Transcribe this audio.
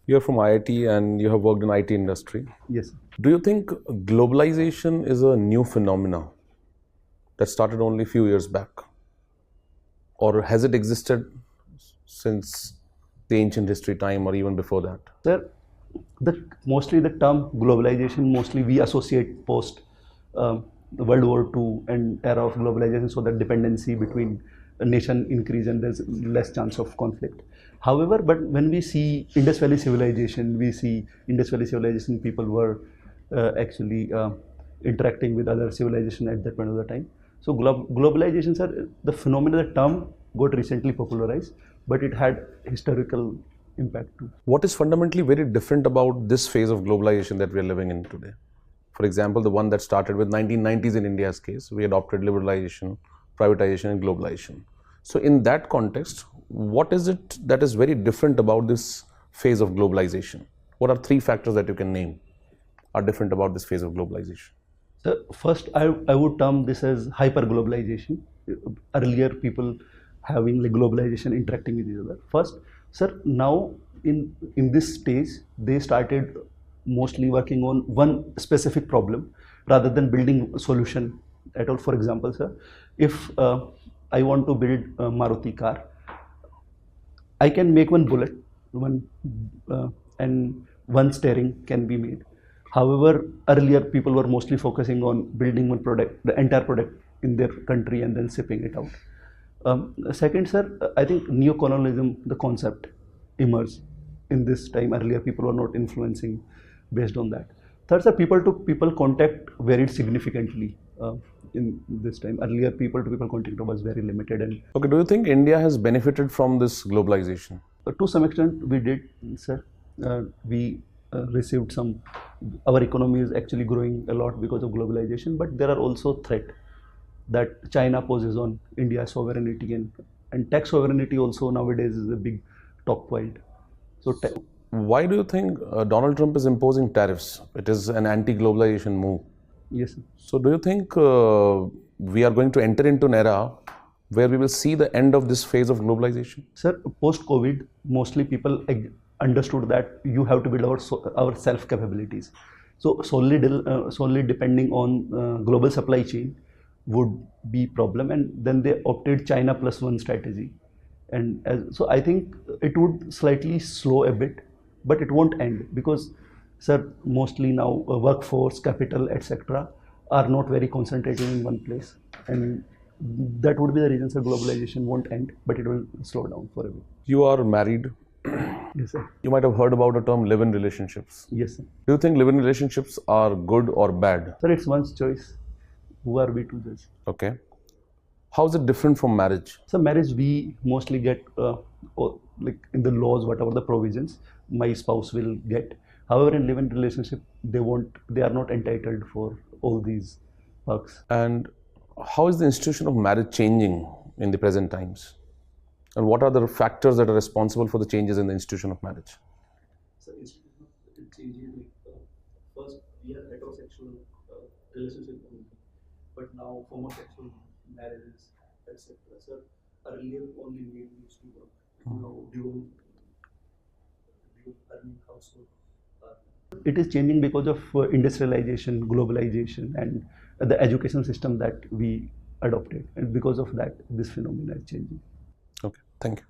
You're from IIT and you have worked in IT industry. Yes. Do you think globalization is a new phenomena that started only a few years back? Or has it existed since the ancient history time or even before that? Sir, mostly the term globalization, mostly we associate post the World War II and era of globalization, so that dependency between a nation increase and there's less chance of conflict. However, but when we see Indus Valley civilization, we see Indus Valley civilization people were actually interacting with other civilization at that point of the time. So globalization, sir, the phenomenon, the term got recently popularized, but it had historical impact too. What is fundamentally very different about this phase of globalization that we are living in today? For example, the one that started with 1990s in India's case, we adopted liberalization, privatization and globalization. So in that context, what is it that is very different about this phase of globalization? What are three factors that you can name are different about this phase of globalization? So first, I would term this as hyper-globalization. Earlier, people having like globalization interacting with each other. First, sir, now in this stage, they started mostly working on one specific problem rather than building a solution at all. For example, sir, if I want to build a Maruti car, I can make one bullet, and one steering can be made. However, earlier people were mostly focusing on building one product, the entire product in their country and then shipping it out. Second, sir, I think neo-colonialism, the concept, emerged in this time. Earlier, people were not influencing based on that. Third, sir, people-to-people contact varied significantly in this time. Earlier, people-to-people contact was very limited. And okay, do you think India has benefited from this globalization? to some extent, we did, sir. We received some. Our economy is actually growing a lot because of globalization, but there are also threats that China poses on India's sovereignty, and tax sovereignty also nowadays is a big talk point. So why do you think Donald Trump is imposing tariffs? It is an anti-globalization move. yes, sir. So do you think we are going to enter into an era where we will see the end of this phase of globalization? Sir, post-COVID, mostly people understood that you have to build our self capabilities. So solely depending on global supply chain would be problem, and then they opted China plus one strategy. And so I think it would slightly slow a bit, but it won't end because, sir, mostly now workforce, capital, etc. are not very concentrated in one place, and that would be the reason, sir, globalization won't end, but it will slow down for a bit. You are married. Yes, sir. You might have heard about the term live-in relationships. Yes, sir. Do you think live-in relationships are good or bad? Sir, it's one's choice. Who are we to judge? Okay. How is it different from marriage? So marriage, we mostly get like in the laws, whatever the provisions, my spouse will get. However, in live-in relationship, they are not entitled for all these perks. And how is the institution of marriage changing in the present times? And what are the factors that are responsible for the changes in the institution of marriage? So institution is changing. First, we have heterosexual relationship only, but now homosexual marriages, etc. So earlier only men used to work. Now dual earning household. It is changing because of industrialization, globalization, and the education system that we adopted, and because of that, this phenomenon is changing. Okay, thank you.